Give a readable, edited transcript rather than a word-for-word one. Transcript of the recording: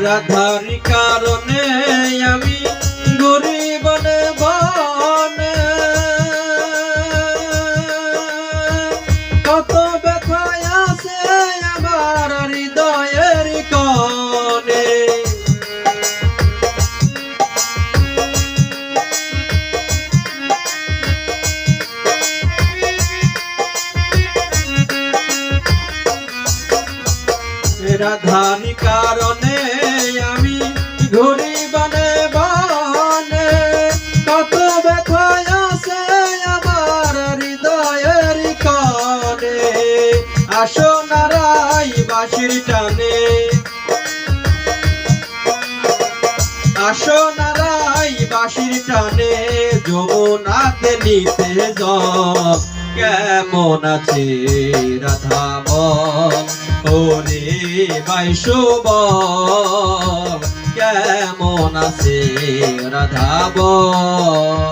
রাধার কারণে আমি ঘুরি বনে বনে, কত ব্যথায় আছে আমার হৃদয়ের কোণে। রাধার কারণে আমি ঘুরি বনে বনে, কত ব্যথায় আছে আমার হৃদয়ের কোণে। আসো নারাই বাঁশির টানে, আসো নারাই বাঁশির টানে, যমুনাতে নিতে জল কেমন আছে রাধা বল, ওরে বাইশো বল কেমন আছে রাধা বল।